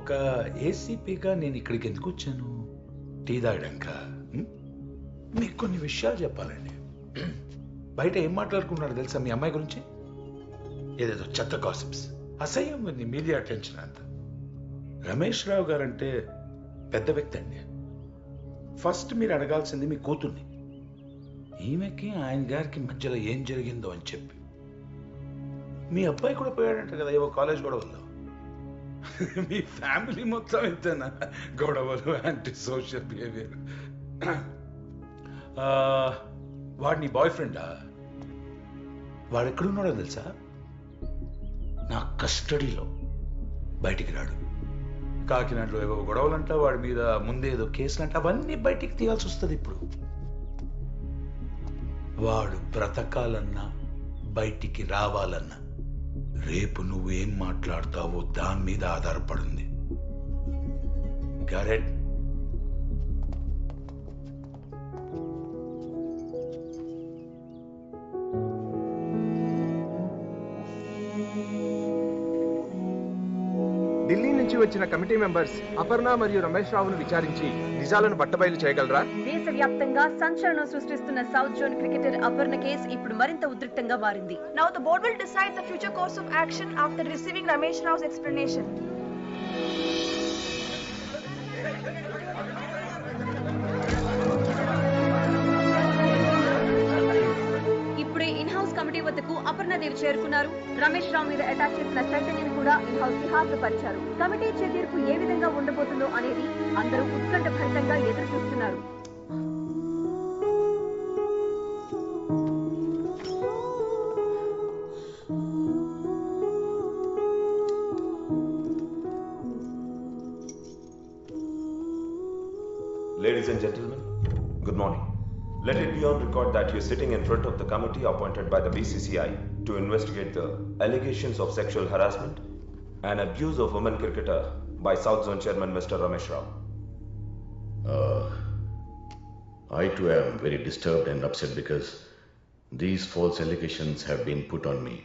ఒక ఏసీపీగా నేను ఇక్కడికి ఎందుకు వచ్చాను? టీ తాగడానిక? మీకు కొన్ని విషయాలు చెప్పాలండి. బయట ఏం మాట్లాడుకున్నారు తెలుసా మీ అమ్మాయి గురించి? ఏదేదో చెత్త గాసిప్స్, అసహ్యం ఉంది మీడియా అటెన్షన్ అంతా. రమేష్ రావు గారంటే పెద్ద వ్యక్తి అండి. ఫస్ట్ మీరు అడగాల్సింది మీ కూతుర్ని, ఈమెకి ఆయన గారికి మధ్యలో ఏం జరిగిందో అని చెప్పి. మీ అబ్బాయి కూడా పోయాడంట కదా ఏవో కాలేజ్ గొడవల్లో. మీ ఫ్యామిలీ మొత్తం ఇంతేనా? గొడవలు, యాంటీ సోషల్ బిహేవియర్. వాడు నీ బాయ్ ఫ్రెండా? వాడు ఎక్కడున్నాడో తెలుసా? నా కస్టడీలో. బయటికి రాడు. కాకినాడలో ఏవో గొడవలంట, వాడి మీద ముందే ఏదో కేసులంట, అవన్నీ బయటికి తీయాల్సి వస్తుంది ఇప్పుడు. వాడు బ్రతకాలన్నా బయటికి రావాలన్నా రేపు నువ్వు ఏం మాట్లాడతావో దాని మీద ఆధారపడింది. కరెక్ట్? ఢిల్లీ నుంచి వచ్చిన కమిటీ మెంబర్స్ అపర్ణ మరియు రమేష్ రావును విచారించి నిజాలను బట్టబయలు చేయగలరా? దేశవ్యాప్తంగా సంచలనం సృష్టిస్తున్న south zone cricketer Aparna case ఇప్పుడు మరింత ఉద్రిక్తంగా మారింది. Now the board will decide the future course of action after receiving Ramesh Rao's explanation. ఇప్పుడే ఇన్ హౌస్ కమిటీ వద్దకు అపర్ణదేవి చేరుకున్నారు. రమేష్ రావు మీద అటాక్ చేసిన చైతన్యను కూడా ఇన్ హౌస్ కి హాజరుపరిచారు. కమిటీ తీర్పు ఏ విధంగా ఉండబోతుందో అనేది అందరూ ఉత్కంఠభరితంగా ఎదురు చూస్తున్నారు. Ladies and gentlemen, good morning. Let it be on record that you are sitting in front of the committee appointed by the BCCI to investigate the allegations of sexual harassment and abuse of women cricketer by South Zone Chairman Mr. Ramesh Rao. I too am very disturbed and upset because these false allegations have been put on me.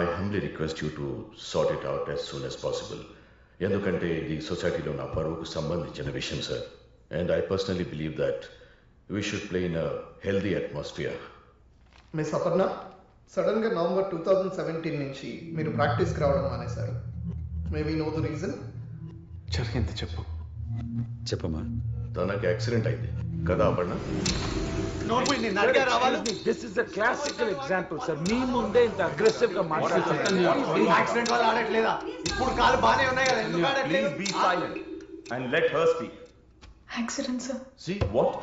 I humbly request you to sort it out as soon as possible. ఎందుకంటే ఇది సొసైటీలో నా పరువుకు సంబంధించిన విషయం sir. And I personally believe that we should play in a healthy atmosphere. Miss Aparna, sudden గా November 2017 నుంచి మీరు ప్రాక్టీస్కి రావడం మానేశారు. మే వి నో ద రీజన్? జరిగింది చెప్పు. చెప్పమ్మా. తనకి యాక్సిడెంట్ అయింది కదా Aparna? This is a classical example, sir. మీ ముందే ఇంత అగ్రెసివ్ గా మాట్లాడుతున్నారు. యాక్సిడెంట్ వల్ల ఆడట్లేదా? ఇప్పుడు కాలు బానే ఉన్నాయి కదా, ఎందుకు ఆడట్లేదు? Please be silent and let her speak. Accident, sir. See what?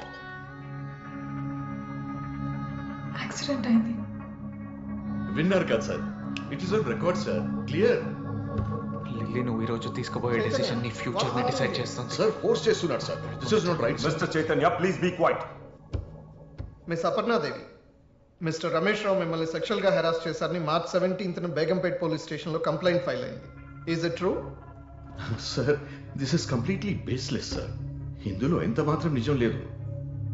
Accident అయింది. విన్నారు కదా sir, it is on record sir, clear. Lilly నువ్వు ఈ రోజు తీసుకోబోయే డెసిషన్ నీ ఫ్యూచర్ ని డిసైడ్ చేస్తుంది సార్ ఫోర్స్ చేస్తున్నాడు sir. This is not right. Mr. Chaitanya, please be quiet. Miss Aparnadevi, mister Ramesh Rao మిమ్మల్ని సెక్షువల్ గా హెరాస్ చేశారని మార్చ్ 17న బేగంపేట్ పోలీస్ స్టేషన్ లో కంప్లైంట్ ఫైల్ అయింది. Is it true? Sir this is completely baseless sir. ఇందులో ఎంత మాత్రం నిజం లేదు.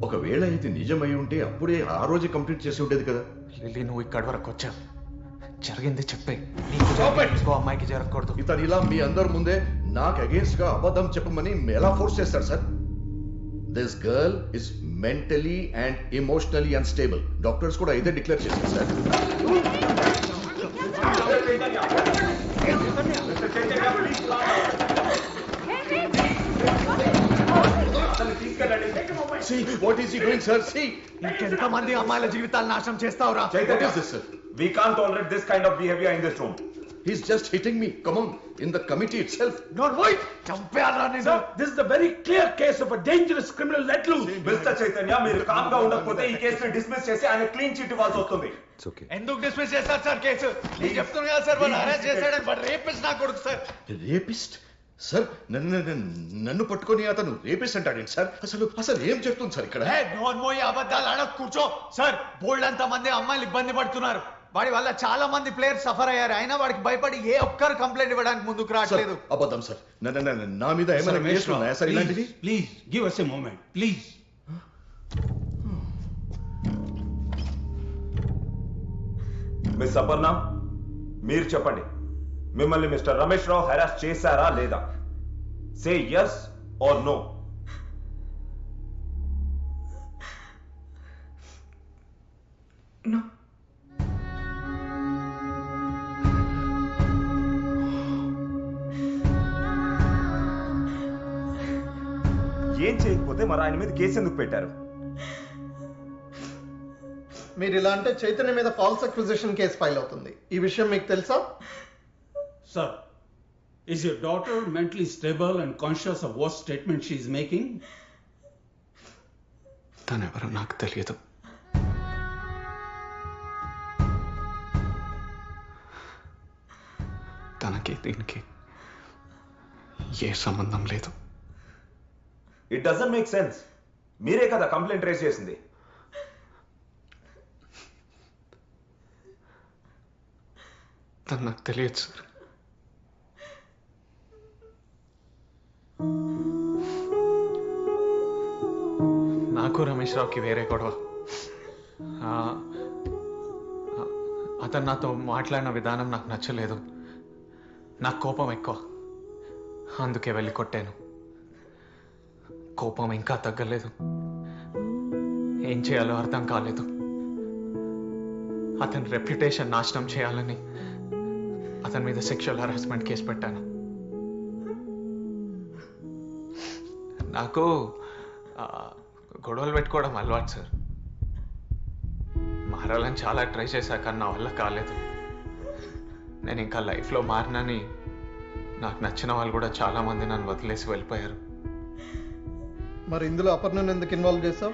ఒకవేళ ఇది నిజమై ఉంటే అప్పుడే ఆ రోజు కంప్లీట్ చేసి ఉండేది కదా. లిల్లీ నువ్వు ఇక్కడి వరకు వచ్చావు, జరిగింది చెప్పే. అమ్మాయికి జరగకూడదు. ఇతను ఇలా మీ అందరి ముందే నాకు అగేన్స్ట్ గా అబద్ధం చెప్పమని ఎలా ఫోర్స్ చేస్తాడు sir? This girl is mentally and emotionally unstable. Doctors కూడా ఇదే డిక్లేర్ చేశారు sir. See what is he doing, sir? See. ఇంకెంత మంది అమ్మాయిల జీవితాలు నాశనం చేస్తావురా? What is this, sir? We can't tolerate this kind of behavior in this room. He's just hitting me. Come on, in the committee itself. Don't wait. చంపేయాలా నేను? Sir, this is the very clear case of a dangerous criminal let loose. Mr. Chaitanya, మీరు com గా ఉండకపోతే ఈ కేసుని dismiss చేసి ఆయన clean chit ఇవ్వాల్సి వస్తుంది. It's okay. ఎందుకు డిస్మిస్ చేస్తారు సార్ కేసు? నేను చెప్తున్నా కదా సార్, వాళ్ళు అరెస్ట్ చేశాడని. బట్ రేపిస్ట్ నా కొడుకు సార్. రేపిస్ట్? సార్ నన్ను పట్టుకొని అతను రేపిస్ట్ అంటాడేంటి సార్? అసలు ఏం చెప్తుంది సార్ ఇక్కడ? నోన్మోయి అబద్ధాలు ఆడకు, కూర్చో సార్. బోల్డ్ అంత మంది అమ్మాయిలు ఇబ్బంది పడుతున్నారు. వాడి వల్ల చాలా మంది ప్లేయర్స్ సఫర్ అయ్యారు. అయినా వాడికి భయపడి ఏ ఒక్కరు కంప్లైంట్ ఇవ్వడానికి ముందుకు రావట్లేదు. అబద్ధం సార్. నా మీద ఏమైనా కేసులు ఉన్నాయా సార్ ఇలాంటివి? Please give us a moment, please. Miss Aparna, మీరు చెప్పండి, మిమ్మల్ని మిస్టర్ రమేష్ రావు హెరాస్ చేశారా లేదా? Say yes or no. No. ఏం చేయకపోతే మరి ఆయన మీద కేసు ఎందుకు పెట్టారు? మీరు ఇలా అంటే చైతన్య మీద ఫాల్స్ అక్విజిషన్ కేసు ఫైల్ అవుతుంది. ఈ విషయం మీకు తెలుసా? Sir, is your daughter mentally stable and conscious of what statement she is making? తనెవరో నాకు తెలియదు. తనకి దీనికి ఏ సంబంధం లేదు. It doesn't make sense. మీరే కదా కంప్లైంట్ రేస్ చేసింది. తను నాకు తెలియదు సార్. నాకు రమేష్ రావుకి వేరే గొడవ. అతను నాతో మాట్లాడిన విధానం నాకు నచ్చలేదు. నాకు కోపం ఎక్కువ, అందుకే వెళ్ళి కొట్టాను. కోపం ఇంకా తగ్గలేదు. ఏం చేయాలో అర్థం కాలేదు. అతని రెప్యుటేషన్ నాశనం చేయాలని అతని మీద సెక్షువల్ హరాస్మెంట్ కేసు పెట్టాను. నాకు గొడవలు పెట్టుకోవడం అలవాటు సార్. మారాలని చాలా ట్రై చేశాక నా వల్ల కాలేదు. నేను ఇంకా లైఫ్లో మారినని నాకు నచ్చిన వాళ్ళు కూడా చాలామంది నన్ను వదిలేసి వెళ్ళిపోయారు. మరి ఇందులో అపర్ణను ఎందుకు ఇన్వాల్వ్ చేసావు?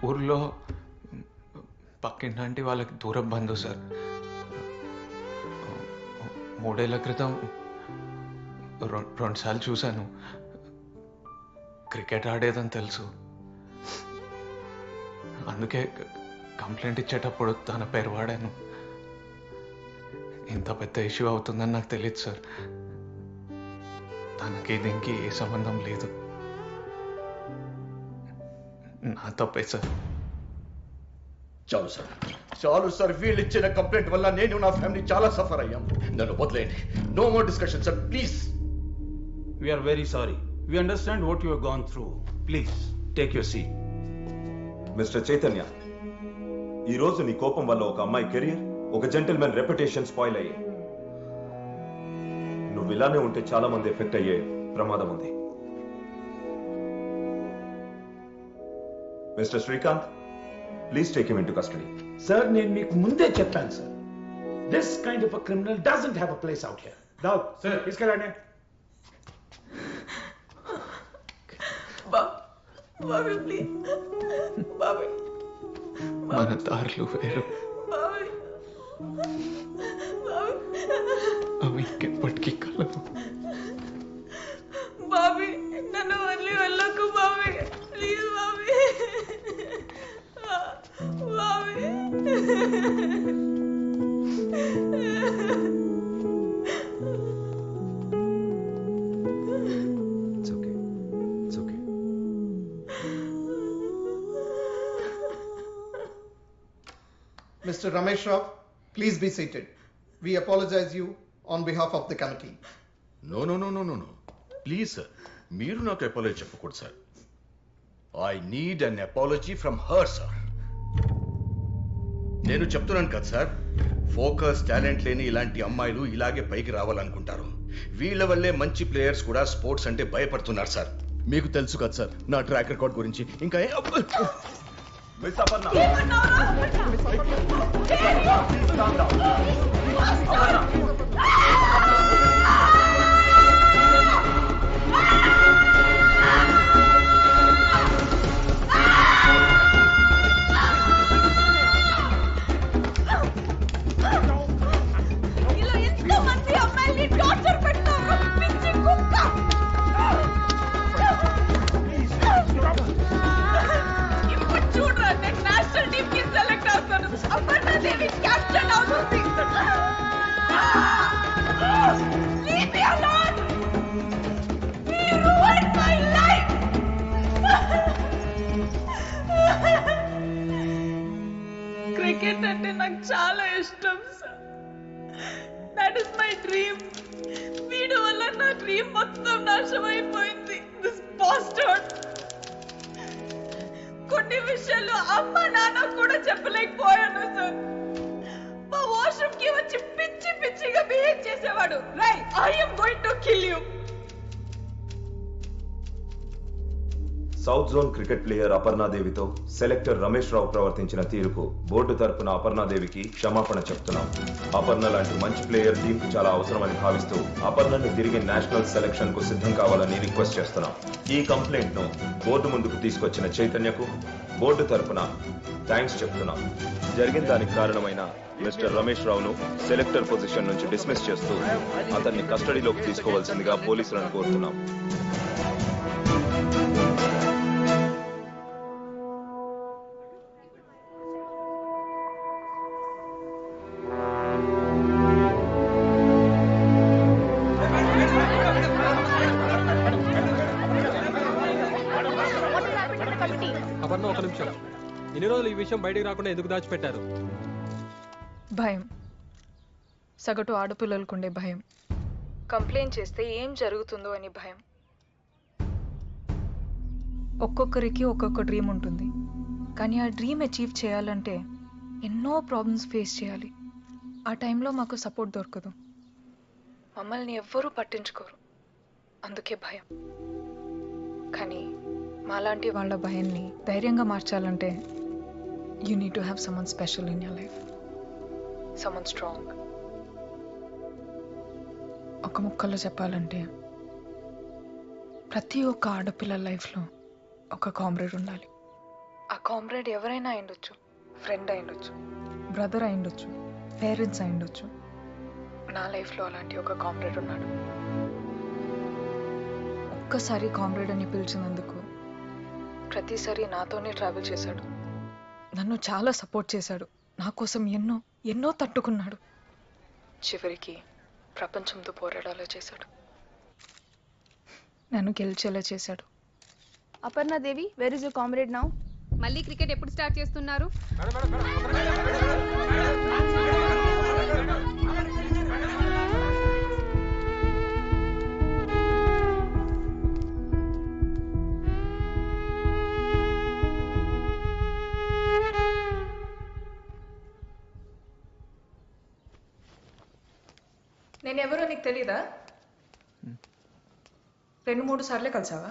ఊర్లో పక్కింటి వాళ్ళకి దూరం బంధువు సార్. 3 ఏళ్ల క్రితం 2 సార్లు చూశాను. క్రికెట్ ఆడేదని తెలుసు. అందుకే కంప్లైంట్ ఇచ్చేటప్పుడు తన పేరు వాడాను. ఇంత పెద్ద ఇష్యూ అవుతుందని నాకు తెలియదు సార్. తనకి దీనికి ఏ సంబంధం లేదు. నా తప్పే సార్. చాలు సార్, చాలు సార్. వీళ్ళు ఇచ్చిన కంప్లైంట్ వల్ల నేను నా ఫ్యామిలీ చాలా సఫర్ అయ్యాం. నన్ను వదిలేయండి. No more discussion sir, please. We are very sorry. We understand what you have gone through. Please, take your seat. Mister Chaitanya, ఈ రోజు నీ కోపం వల్ల ఒక అమ్మాయి కెరీర్, ఒక జెంటిల్మెన్ రెప్యుటేషన్ స్పాయిల్ అయ్యాయి. నువ్వు ఇలానే ఉంటే చాలా మంది ఎఫెక్ట్ అయ్యే ప్రమాదం ఉంది. Mister Srikanth, please take him into custody. Sir, నేను మీకు ముందే చెప్పాను sir, this kind of a criminal doesn't have a place out here. Now sir, తీసుకెళ్ళండి. Bobby, please. Bobby. మన దారులు వేరు. Bobby. అవి ఇంకెప్పటికీ కలవు. Bobby, నన్ను వదిలి వెళ్ళకు Bobby. Please Bobby. Bobby. Mr. Ramesh Rao, please be seated. We apologize you on behalf of the committee. No no no no no no please sir, మీరు నాకు అపాలజీ చెప్పకూడదు సార్. I need an apology from her sir. నేను చెప్తున్నాను కదా sir, focus talent లేని ఇలాంటి అమ్మాయిలు ఇలాగే పైకి రావాలనుకుంటారు. వీళ్ళ వల్లే మంచి ప్లేయర్స్ కూడా స్పోర్ట్స్ అంటే భయపడుతున్నారు సార్. మీకు తెలుసు కదా సార్ నా ట్రాక్ రికార్డ్ గురించి. ఇంకా మిస్ అపర్ణ, ఇలా ఎంతో మంది అమ్మాయిల్ని టార్చర్ పెడతారు. పిచ్చి కుక్క. ఇప్పుడు చూడరా, నేను నేషనల్ టీమ్ కి సెలెక్ట్ అవుతాను. అపర్ణాదేవి కెప్టెన్ అవుతుంది. Leave me alone. You ruined my life. Cricket అంటే నాకు చాలా ఇష్టం సార్. నా దట్ ఇస్ మై డ్రీమ్. వీడి వల్ల నా డ్రీమ్ మొత్తం నాశనం అయిపోయింది. This bastard. కొన్ని విషయాలు అమ్మ నాన్న కూడా చెప్పలేకపోయాను సార్. మా వాష్రూమ్ కి వచ్చి పిచ్చి పిచ్చిగా బిహేవ్ చేసేవాడు. Right, I am going to kill you. South zone cricket player అపర్ణాదేవితో సెలెక్టర్ రమేష్ రావు ప్రవర్తించిన తీరుకు బోర్డు తరపున అపర్ణాదేవికి క్షమాపణ చెప్తున్నాం. అపర్ణ లాంటి మంచి ప్లేయర్ టీంకు చాలా అవసరమని భావిస్తూ అపర్ణని తిరిగి నేషనల్ సెలక్షన్ కు సిద్ధం కావాలని రిక్వెస్ట్ చేస్తున్నాం. ఈ కంప్లైంట్ ను బోర్డు ముందుకు తీసుకొచ్చిన చైతన్యకు బోర్డు తరపున థ్యాంక్స్ చెప్తున్నాం. జరిగిన దానికి కారణమైన మిస్టర్ రమేష్ రావును సెలెక్టర్ పొజిషన్ నుంచి డిస్మిస్ చేస్తూ అతన్ని కస్టడీలోకి తీసుకోవాల్సిందిగా పోలీసులను కోరుతున్నాం. అపర్ణ, ఒక నిమిషం. ఇన్ని రోజులు ఈ విషయం బయటికి రాకుండా ఎందుకు దాచిపెట్టారు? భయం. సగటు ఆడపిల్లలకుండే భయం. కంప్లైంట్ చేస్తే ఏం జరుగుతుందో అని భయం. ఒక్కొక్కరికి ఒక్కొక్క డ్రీమ్ ఉంటుంది, కానీ ఆ డ్రీమ్ అచీవ్ చేయాలంటే ఎన్నో ప్రాబ్లమ్స్ ఫేస్ చేయాలి. ఆ టైంలో మాకు సపోర్ట్ దొరకదు. మమ్మల్ని ఎవ్వరూ పట్టించుకోరు, అందుకే భయం. కానీ మాలాంటి వాళ్ళ భయాన్ని ధైర్యంగా మార్చాలంటే you need to have someone special in your life, someone strong. ఒక ముక్కలో చెప్పాలంటే ప్రతి ఒక్క ఆడపిల్ల లైఫ్లో ఒక కామ్రేడ్ ఉండాలి. ఆ కామ్రేడ్ ఎవరైనా అయిండొచ్చు, ఫ్రెండ్ అయిండొచ్చు, బ్రదర్ అయిండొచ్చు, పేరెంట్స్ అయిండొచ్చు. నా లైఫ్లో అలాంటి ఒక కామ్రేడ్ ఉన్నాడు. ఒక్కసారి కామ్రేడ్ అని పిలిచినందుకు ప్రతిసారి నాతోనే ట్రావెల్ చేశాడు. నన్ను చాలా సపోర్ట్ చేశాడు. నా కోసం ఎన్నో ఎన్నో తట్టుకున్నాడు. చివరికి ప్రపంచంతో పోరాడాలో చేశాడు. నన్ను గెలిచేలా చేశాడు. Aparna Devi, where is your comrade now? మళ్ళీ క్రికెట్ ఎప్పుడు స్టార్ట్ చేస్తున్నారు? నేనెవరో నీకు తెలీదా? 2-3 సార్లే కలిసావా?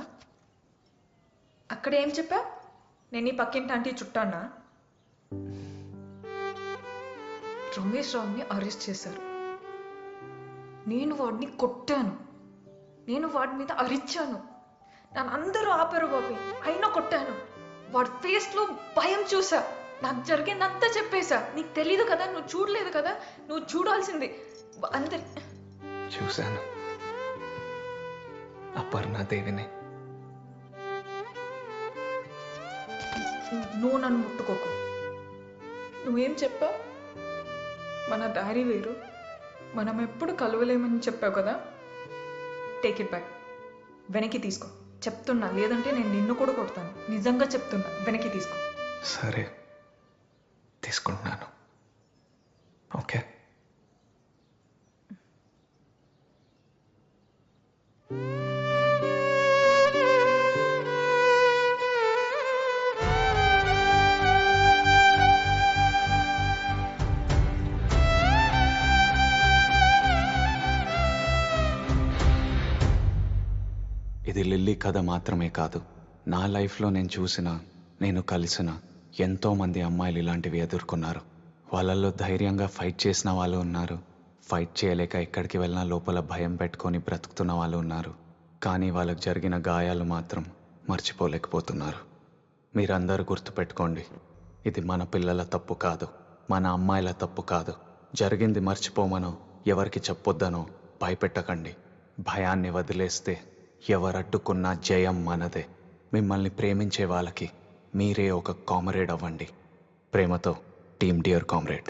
అక్కడ ఏం చెప్పా? నేను ఈ పక్కింటి ఆంటీ చుట్టానా? రమేష్ రావుని అరెస్ట్ చేశారు. నేను వాడిని కొట్టాను. నేను వాడి మీద అరిచాను. నన్ను అందరూ ఆపారు బాబీ, అయినా కొట్టాను. వాడి ఫేస్లో భయం చూసా. నాకు జరిగిందంతా చెప్పేశా. నీకు తెలీదు కదా, నువ్వు చూడలేదు కదా, నువ్వు చూడాల్సింది. అందరి చూశాను అపర్ణాదేవిని. నువ్వు నన్ను ముట్టుకోకు. నువ్వేం చెప్పావు? మన దారి వేరు, మనం ఎప్పుడు కలవలేమని చెప్పావు కదా. Take it back. వెనక్కి తీసుకో చెప్తున్నా, లేదంటే నేను నిన్ను కూడా కొడతాను. నిజంగా చెప్తున్నా, వెనక్కి తీసుకో. సరే, తీసుకుంటున్నాను. ఓకే. ఇది లిల్లీ కథ మాత్రమే కాదు. నా లైఫ్లో నేను చూసిన, నేను కలిసిన ఎంతోమంది అమ్మాయిలు ఇలాంటివి ఎదుర్కొన్నారు. వాళ్ళల్లో ధైర్యంగా ఫైట్ చేసిన వాళ్ళు ఉన్నారు. ఫైట్ చేయలేక ఎక్కడికి వెళ్ళినా లోపల భయం పెట్టుకొని బ్రతుకుతున్న వాళ్ళు ఉన్నారు. కానీ వాళ్ళకు జరిగిన గాయాలు మాత్రం మర్చిపోలేకపోతున్నారు. మీరందరూ గుర్తుపెట్టుకోండి, ఇది మన పిల్లల తప్పు కాదు, మన అమ్మాయిల తప్పు కాదు. జరిగింది మర్చిపోమనో ఎవరికి చెప్పొద్దనో భయపెట్టకండి. భయాన్ని వదిలేస్తే ఎవరడ్డుకున్నా జయం మనదే. మిమ్మల్ని ప్రేమించే వాళ్ళకి మీరే ఒక కామ్రేడ్ అవ్వండి. ప్రేమతో టీమ్ డియర్ కామ్రేడ్.